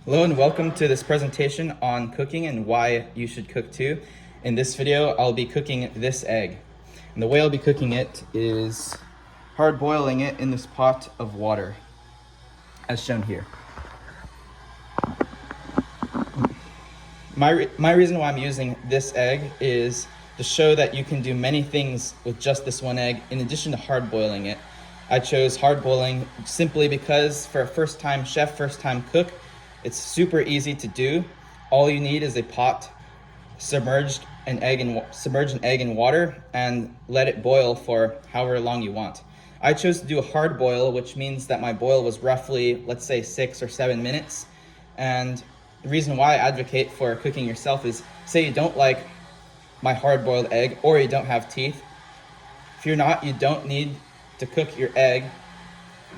Hello and welcome to this presentation on cooking and why you should cook too. In this video, I'll be cooking this egg. And the way I'll be cooking it is hard boiling it in this pot of water, as shown here. My reason why I'm using this egg is to show that you can do many things with just this one egg in addition to hard boiling it. I chose hard boiling simply because for a first-time chef, first-time cook, it's super easy to do. All you need is a pot, submerge an egg in water and let it boil for however long you want. I chose to do a hard boil, which means that my boil was roughly, let's say 6 or 7 minutes. And the reason why I advocate for cooking yourself is, say you don't like my hard boiled egg or you don't have teeth. If you're not, you don't need to cook your egg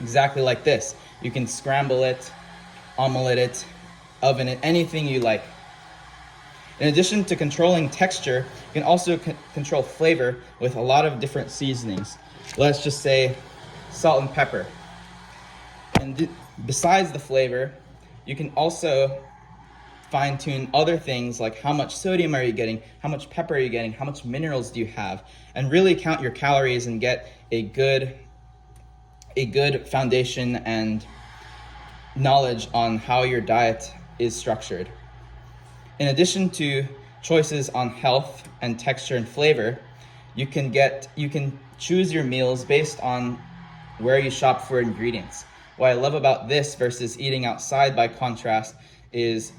exactly like this. You can scramble it, omelette it, oven it, anything you like. In addition to controlling texture, you can also control flavor with a lot of different seasonings. Let's just say salt and pepper. And besides the flavor, you can also fine-tune other things like how much sodium are you getting, how much pepper are you getting, how much minerals do you have, and really count your calories and get a good foundation and knowledge on how your diet is structured. In addition to choices on health and texture and flavor, you can choose your meals based on where you shop for ingredients. What I love about this versus eating outside, by contrast, is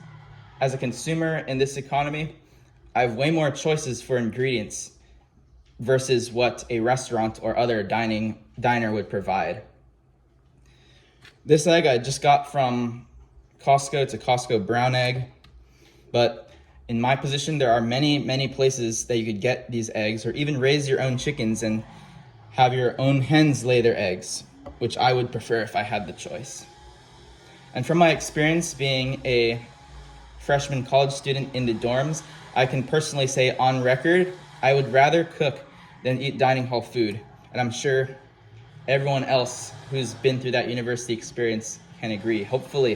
as a consumer in this economy, I have way more choices for ingredients versus what a restaurant or other diner would provide. This egg I just got from Costco. It's a Costco brown egg, but in my position, there are many places that you could get these eggs, or even raise your own chickens and have your own hens lay their eggs, which I would prefer if I had the choice. And from my experience being a freshman college student in the dorms, I can personally say on record, I would rather cook than eat dining hall food. And I'm sure everyone else who's been through that university experience can agree, hopefully.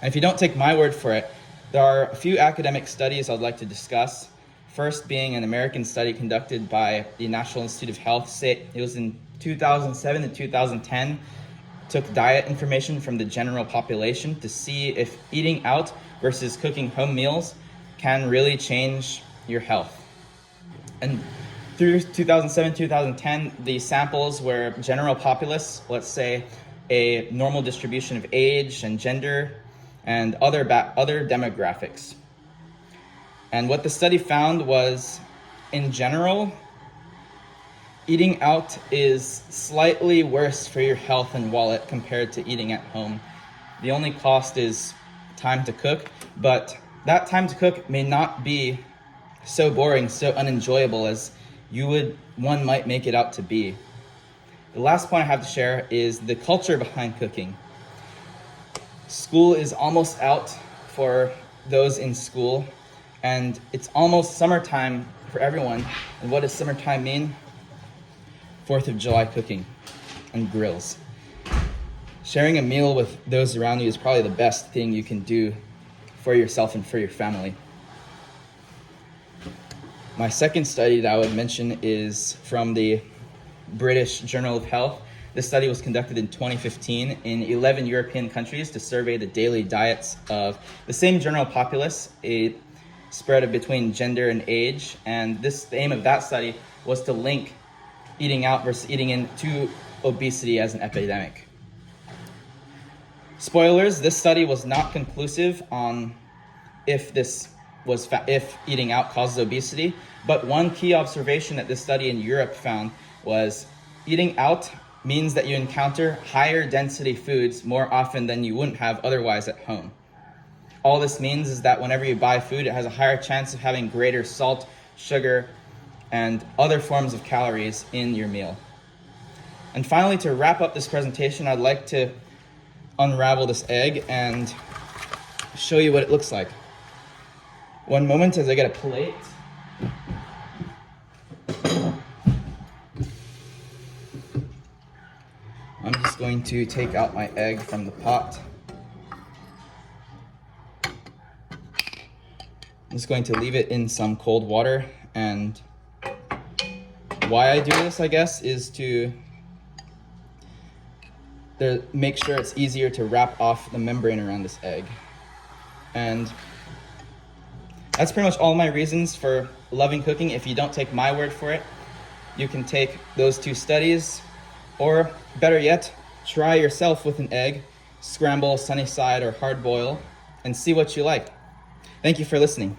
And if you don't take my word for it, there are a few academic studies I'd like to discuss. First being an American study conducted by the National Institute of Health. It was in 2007 to 2010. Took diet information from the general population to see if eating out versus cooking home meals can really change your health. And through 2007, 2010, the samples were general populace, let's say a normal distribution of age and gender and other demographics. And what the study found was, in general, eating out is slightly worse for your health and wallet compared to eating at home. The only cost is time to cook, but that time to cook may not be so boring, so unenjoyable as one might make it out to be. The last point I have to share is the culture behind cooking. School is almost out for those in school, and it's almost summertime for everyone. And what does summertime mean? 4th of July cooking and grills. Sharing a meal with those around you is probably the best thing you can do for yourself and for your family. My second study that I would mention is from the British Journal of Health. This study was conducted in 2015 in 11 European countries to survey the daily diets of the same general populace, a spread of between gender and age. And the aim of that study was to link eating out versus eating in to obesity as an epidemic. Spoilers, this study was not conclusive on if eating out causes obesity, but one key observation that this study in Europe found was eating out means that you encounter higher density foods more often than you wouldn't have otherwise at home. All this means is that whenever you buy food, it has a higher chance of having greater salt, sugar, and other forms of calories in your meal. And finally, to wrap up this presentation, I'd like to unravel this egg and show you what it looks like. One moment as I get a plate. I'm just going to take out my egg from the pot. I'm just going to leave it in some cold water, and why I do this, I guess, is to make sure it's easier to wrap off the membrane around this egg. And that's pretty much all my reasons for loving cooking. If you don't take my word for it, you can take those 2 studies, or better yet, try yourself with an egg, scramble, sunny side, or hard boil, and see what you like. Thank you for listening.